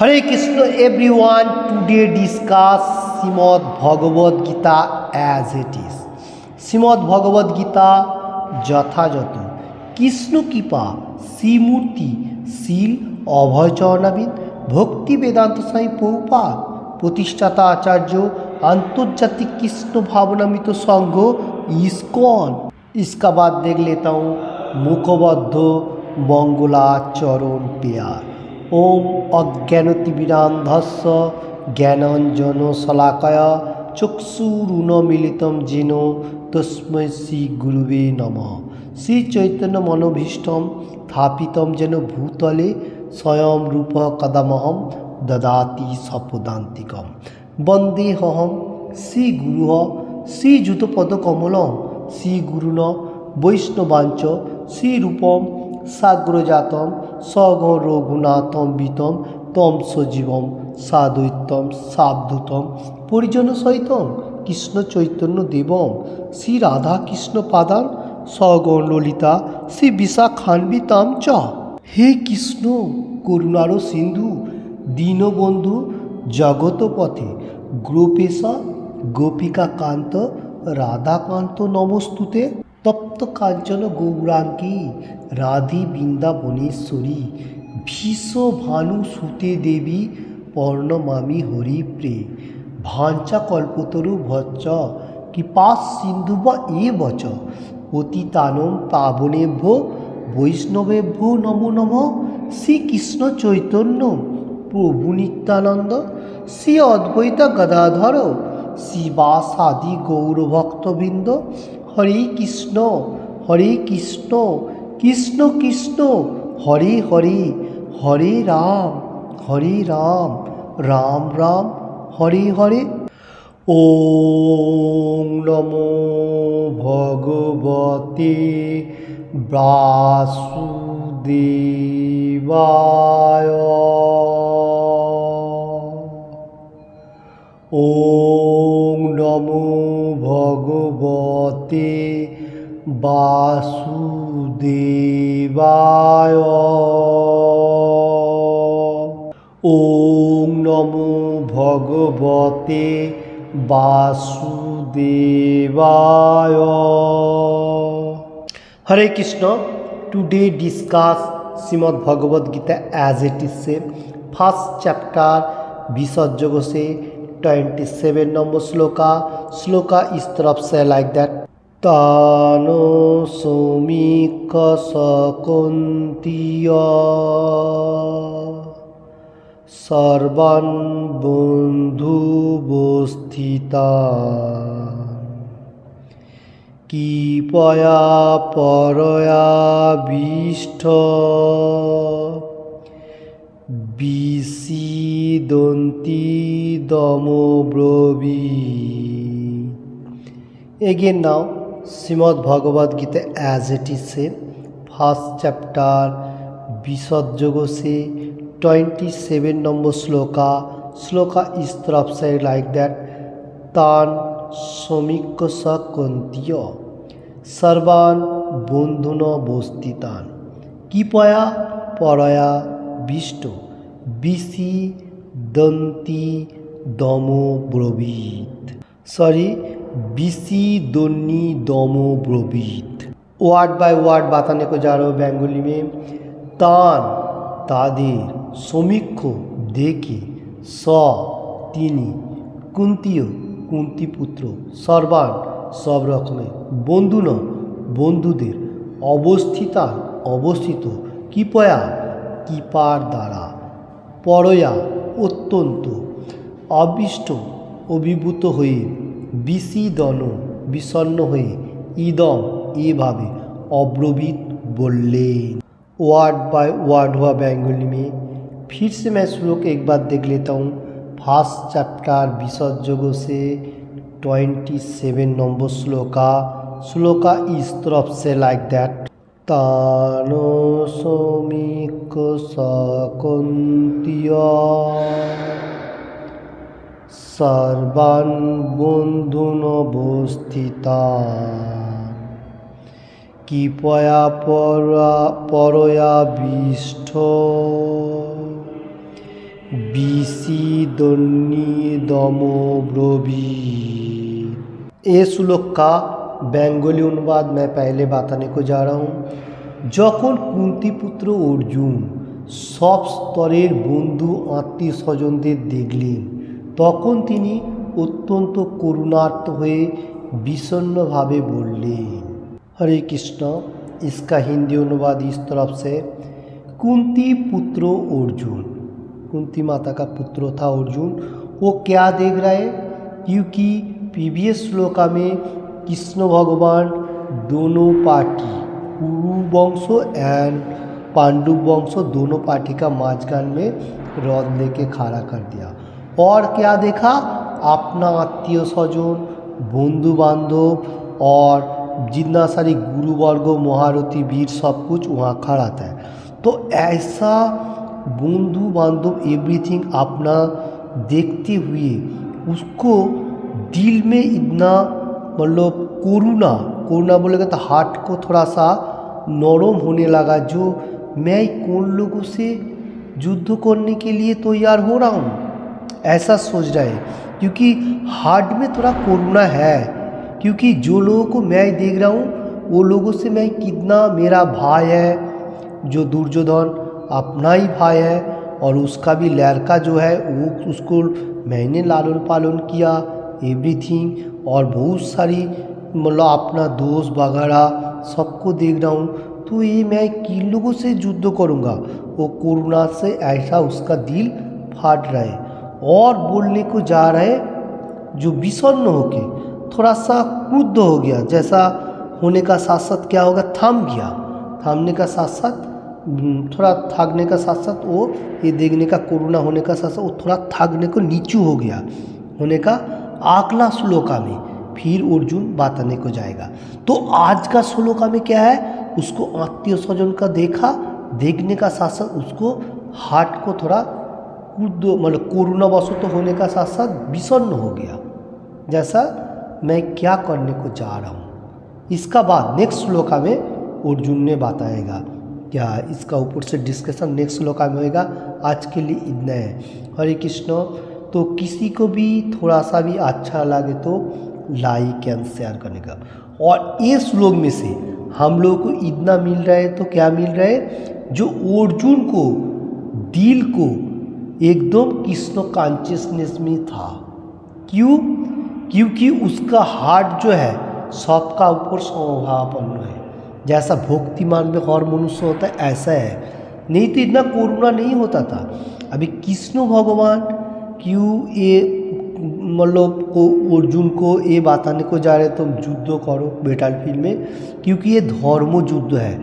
Hare Krishna everyone, today discuss Shrimad Bhagavad Gita as it is. Shrimad Bhagavad Gita যথাযথ কৃষ্ণ কৃপা শ্রীমূর্তি শীল অভয়চরণাবিদ ভক্তি বেদান্ত স্বামী প্রভুপাদ প্রতিষ্ঠাতা আচার্য आंतर्जातिक कृष्ण भावनामृत संघ इस्कॉन। इसका बाद देख लेता हूँ मुखबद्ध मंगलाचरण पेयर। ओम अज्ञानतिमिरान्धस्य ज्ञानाञ्जनशलाकया चक्षुरुन्मीलितं येन तस्मै श्रीगुरुवे नमः। श्री चैतन्य मनोभीष्टं स्थापितं येन भूतले स्वयं रूपः कदामहं ददाति सपदान्तिकं। वन्देऽहं श्रीगुरुः श्रीयुतपदकमलं श्रीगुरुण वैष्णवांच श्रीरूपं साग्रजातं सघं रघुनाथं तम सजीवं साद्वैतं सावधूतं परिजनसहितं कृष्ण चैतन्य देवं श्री राधा कृष्ण पादान सगण ललिता श्री विशाखान्वितां च। हे कृष्ण करुणार सिंधु दीनबंधु जगतपथे गोपेश गोपिका कांत राधाकांत नमस्तुते। तप्त कांचन गौरांगी राधे बृंदावनेश्वरी भीष भानु सुते देवी पर्णमामी हरिप्रे। भांचा कल्पतरु भच्च कृपा सिंधुव एवच पतितानं पावनेभ्यो वैष्णवेभ्यो नमो नमः। श्री कृष्ण चैतन्य प्रभु नित्यानंद श्री अद्वैत गदाधर शिवासादि गौरभक्तबिंद। हरे कृष्ण कृष्ण कृष्ण हरे हरे हरे राम राम राम हरे हरे। ओम नमो भगवते वासुदेवाय। ओम नमो भगवते वासुदेवाय। ओम नमो भगवते वासुदेवाय। हरे Krishna. Today discuss Shrimad Bhagavad Gita as it is से फर्स्ट चैप्टर विसर्जक से 27 नंबर श्लोका इस तरफ से लाइक दैट। तानो सौमिक सकंतीय सर्वान् बन्धुवस्थिता कृपया परयाविष्ट विसीदन्ति दमोब्रवी। Again now Shrimad Bhagavad Gita as it is से फर्स्ट चैप्टर विसर्जक से 27 नंबर श्लोका इस तरफ से लाइक दैट। तान समीक सकंतीय सर्वान् बंधुन बस्तितान कृपया परया विष्ट विसी दंती दमो ब्रवीत। Sorry विसी दोन्नी Damoh ब्रवीत। Word by word बताने को जा रहा हूँ बेंगोली में। तान तादेर समीक्ष देखे स तिनी कुंतीय कुंती पुत्र सर्वान सब रकमेर बंधुन बंधुदेर अवस्थितान अवस्थित कृपया कृपार द्वारा परया अत्यंत अविष्ट अभिभूत हुए विषीदन विषण्ण हुए इदम एभावे अब्रवीत बोलें। वर्ड बाय वर्ड हुआ बेंगोली में। फिर से मैं श्लोक एक बार देख लेता हूँ। फर्स्ट चैप्टर विसर्जक से 27 नंबर श्लोका इस तरफ से लाइक दैट। तानो सौमिक सकंतीय सर्वान् बन्धुन अवस्थिता कृपया परयाविष्ट विषीदन्निदमो ब्रवीत्। ये श्लोक का बेंगली अनुवाद मैं पहले बताने को जा रहा हूँ। যখন কুন্তিপুত্র অর্জুন সব স্তরের বন্ধু আত্মীয় স্বজনদের দেখলেন তখন তিনি অত্যন্ত করুণার্ত হয়ে বিষণ্ণভাবে বললেন। हरे कृष्ण। इसका हिंदी अनुवाद इस तरफ से, कुंती पुत्र अर्जुन, कुंती माता का पुत्र था अर्जुन, वो क्या देख रहा है? क्योंकि प्रीवियस श्लोका में कृष्ण भगवान दोनों पार्टी कुरु वंश एंड पांडु वंश दोनों पार्टी का माझखान में रथ लेके खड़ा कर दिया और क्या देखा? अपना आत्मीय स्वजन, बंधु बांधव और जितना सारी गुरुवर्ग महारथी वीर सब कुछ वहाँ खड़ा था। तो ऐसा बंधु बांधव एवरीथिंग अपना देखते हुए उसको दिल में इतना मतलब कोरोना बोलेगा तो हार्ट को थोड़ा सा नरम होने लगा, जो मैं कौन लोगों से युद्ध करने के लिए तैयार हो रहा हूँ, ऐसा सोच रहा है। क्योंकि हार्ट में थोड़ा कोरोना है, क्योंकि जो लोगों को मैं देख रहा हूँ वो लोगों से मैं कितना, मेरा भाई है जो दुर्योधन अपना ही भाई है और उसका भी लड़का जो है वो उसको मैंने लालन पालन किया एवरीथिंग, और बहुत सारी मतलब अपना दोस्त वगैरह सबको देख रहा हूँ, तो ये मैं किन लोगों से युद्ध करूँगा? वो कोरोना से ऐसा उसका दिल फाट रहा है और बोलने को जा रहा है जो विषण्ण होके थोड़ा सा क्रुद्ध हो गया, जैसा होने का साथ साथ क्या होगा? थम गया। थमने का साथ साथ थोड़ा थकने का साथ साथ वो ये देखने का कोरोना होने का साथ साथ वो थोड़ा थकने को नीचू हो गया होने का अगला श्लोका में फिर अर्जुन बताने को जाएगा। तो आज का श्लोका में क्या है? उसको आत्मीय स्वजन का देखने का साथ साथ उसको हार्ट को थोड़ा क्रुद्ध मतलब कोरोना वसुत होने का साथ साथ विषण्ण हो गया, जैसा मैं क्या करने को जा रहा हूँ। इसका बाद नेक्स्ट श्लोका में अर्जुन ने बताएगा क्या, इसका ऊपर से डिस्कशन नेक्स्ट श्लोका में होगा। आज के लिए इतना है। हरे कृष्ण। तो किसी को भी थोड़ा सा भी अच्छा लगे तो लाइक एंड शेयर करने का। और ये श्लोक में से हम लोग को इतना मिल रहा है, तो क्या मिल रहा है? जो अर्जुन को दिल को एकदम कृष्ण कॉन्शियसनेस में था। क्यों? क्योंकि उसका हार्ट जो है सबका ऊपर स्वभावपन्न है, जैसा भक्तिमान में हर मनुष्य होता है ऐसा है, नहीं तो इतना कोरोना नहीं होता था। अभी कृष्ण भगवान क्यों ये मतलब को अर्जुन को ये बताने को जा रहे तुम युद्ध करो बैटलफील्ड में, क्योंकि ये धर्म युद्ध है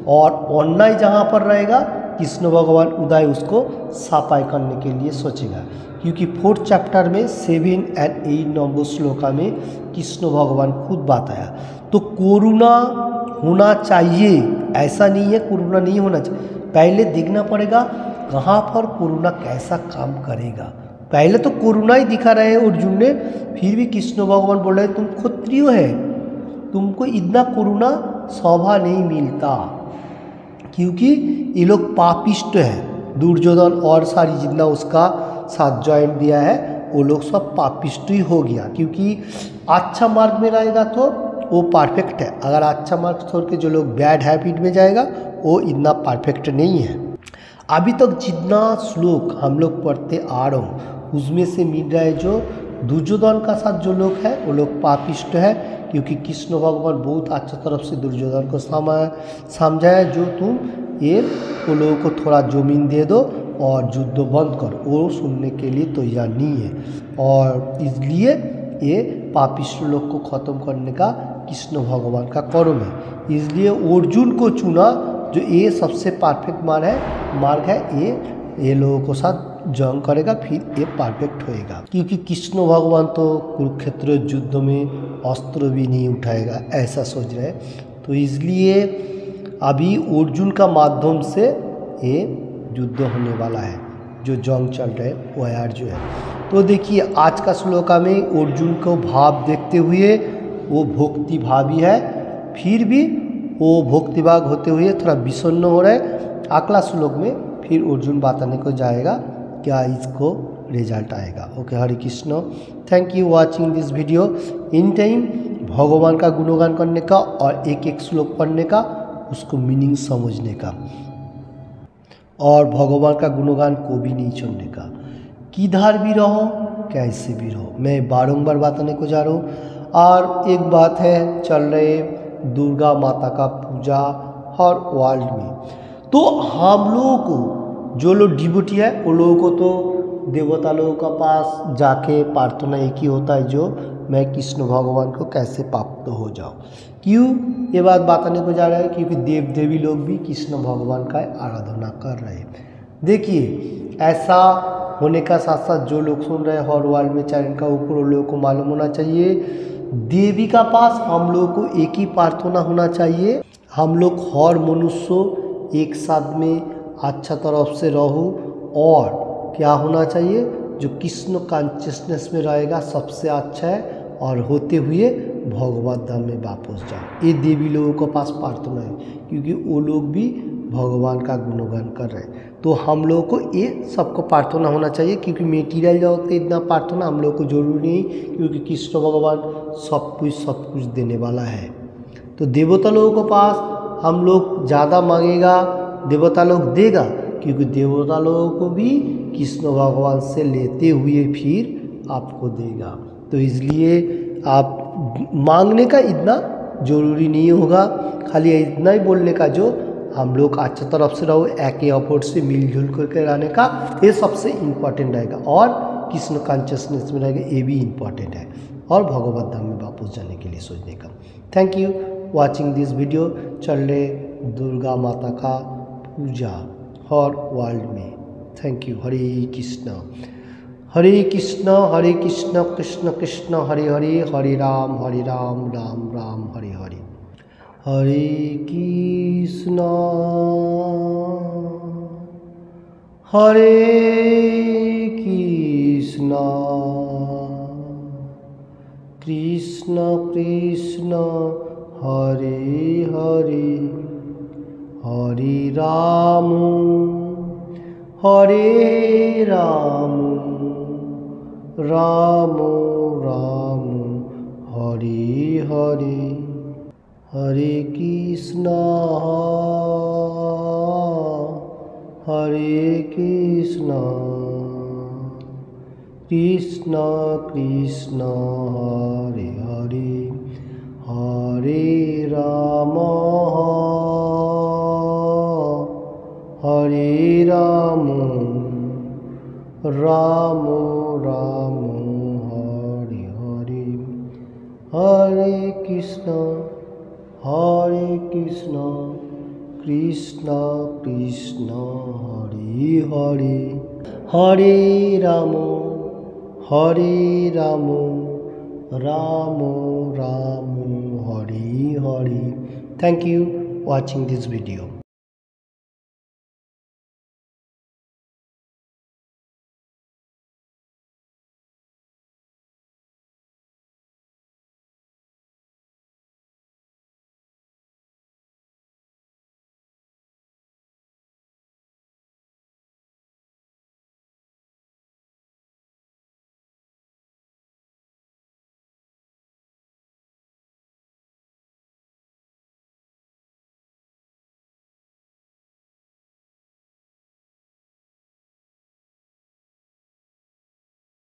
और अन्याय जहाँ पर रहेगा कृष्ण भगवान उदय उसको सफाई करने के लिए सोचेगा। क्योंकि 4th चैप्टर में 7 और 8 नंबर श्लोका में कृष्ण भगवान खुद बताया। तो कोरोना होना चाहिए, ऐसा नहीं है कोरोना नहीं होना चाहिए, पहले देखना पड़ेगा कहाँ पर कोरोना कैसा काम करेगा। पहले तो कोरोना ही दिखा रहे हैं अर्जुन ने, फिर भी कृष्ण भगवान बोल रहे तुम क्षत्रिय है, तुमको इतना कोरोना शोभा नहीं मिलता, क्योंकि ये लोग पापिष्ट है। दुर्योधन और सारी जितना उसका साथ ज्वाइन दिया है वो लोग सब पापिष्ट ही हो गया। क्योंकि अच्छा मार्ग में रहेगा तो वो परफेक्ट है, अगर अच्छा मार्ग छोड़ के जो लोग बैड हैबिट में जाएगा वो इतना परफेक्ट नहीं है। अभी तक जितना श्लोक हम लोग पढ़ते आ रहे हूँ उसमें से मिल रहा है जो दुर्योधन का साथ जो लोग हैं वो लोग पापिष्ट है, क्योंकि कृष्ण भगवान बहुत अच्छा तरफ से दुर्योधन को समझाया जो तुम ये वो लोगों को थोड़ा जमीन दे दो और युद्ध बंद करो, वो सुनने के लिए तैयार नहीं है। और इसलिए ये पापिष्ट लोग को ख़त्म करने का कृष्ण भगवान का कर्म है, इसलिए अर्जुन को चुना जो ये सबसे परफेक्ट मार्ग है, ये लोगों को साथ जंग करेगा फिर ये परफेक्ट होएगा। क्योंकि कृष्ण भगवान तो कुरुक्षेत्र युद्ध में अस्त्र भी नहीं उठाएगा ऐसा सोच रहे हैं, तो इसलिए अभी अर्जुन का माध्यम से ये युद्ध होने वाला है, जो जंग चल रहा है वो जो है। तो देखिए आज का श्लोका में अर्जुन को भाव देखते हुए वो भक्ति भावी है, फिर भी वो भक्तिभाग होते हुए थोड़ा विषण्ण हो रहा है। अगला श्लोक में फिर अर्जुन बताने को जाएगा क्या इसको रिजल्ट आएगा। Okay, Hare Krishna. Thank you watching this video. In time भगवान का गुणगान करने का और एक एक श्लोक पढ़ने का, उसको मीनिंग समझने का, और भगवान का गुणगान को भी नहीं छोड़ने का। किधर भी रहो, कैसे भी रहो, मैं बारंबार बताने को जा रहा हूँ। और एक बात है, चल रहे दुर्गा माता का पूजा हर वर्ल्ड में, तो हम लोगों को जो लोग डिवोटी है उन लोगों को तो देवता लोगों का पास जाके प्रार्थना एक ही होता है, जो मैं कृष्ण भगवान को कैसे प्राप्त हो जाऊँ। क्यों ये बात बताने को जा रहा है? क्योंकि देव देवी लोग भी कृष्ण भगवान का आराधना कर रहे हैं। देखिए, ऐसा होने का साथ साथ जो लोग सुन रहे हैं हर वर्ल्ड में चैनल का ऊपर, उन लोगों को मालूम होना चाहिए, देवी का पास हम लोगों को एक ही प्रार्थना होना चाहिए। हम लोग हर मनुष्य एक साथ में अच्छा तरफ से रहो, और क्या होना चाहिए, जो कृष्ण कॉन्शियसनेस में रहेगा सबसे अच्छा है, और होते हुए भगवत धाम में वापस जाओ। ये देवी लोगों के पास प्रार्थना है, क्योंकि वो लोग भी भगवान का गुणगान कर रहे हैं। तो हम लोगों को ये सबको प्रार्थना होना चाहिए, क्योंकि मेटीरियल जगत का इतना प्रार्थना हम लोग को जरूरी नहीं, क्योंकि कृष्ण भगवान सब कुछ देने वाला है। तो देवता लोगों के पास हम लोग ज़्यादा मांगेगा, देवता लोग देगा, क्योंकि देवता लोगों को भी कृष्ण भगवान से लेते हुए फिर आपको देगा। तो इसलिए आप मांगने का इतना ज़रूरी नहीं होगा, खाली इतना ही बोलने का, जो हम लोग अच्छा तरफ से रहो, एक अपोर्ट से मिलजुल करके रहने का, ये सबसे इम्पोर्टेंट रहेगा, और कृष्ण कॉन्शियसनेस में रहेगा, ये भी इम्पोर्टेंट है, और भगवत धाम में वापस जाने के लिए सोचने का। Thank you watching this video. चल रहे दुर्गा माता का पूजा हर वर्ल्ड में। Thank you. Hare Krishna Hare Krishna Krishna Krishna Hare Hare, Hare Ram Ram Ram Hare Hare. Hare Krishna Krishna Krishna Hare Hare, Hare Ram Ram Ram Hare Hare. Hare Krishna Krishna Krishna Hare Hare, Hare Ram Ram Ram Hare Hare. Hare Krishna Krishna Krishna Hare Hare, Hare Ram Ram Ram Hare Hare. Thank you watching this video.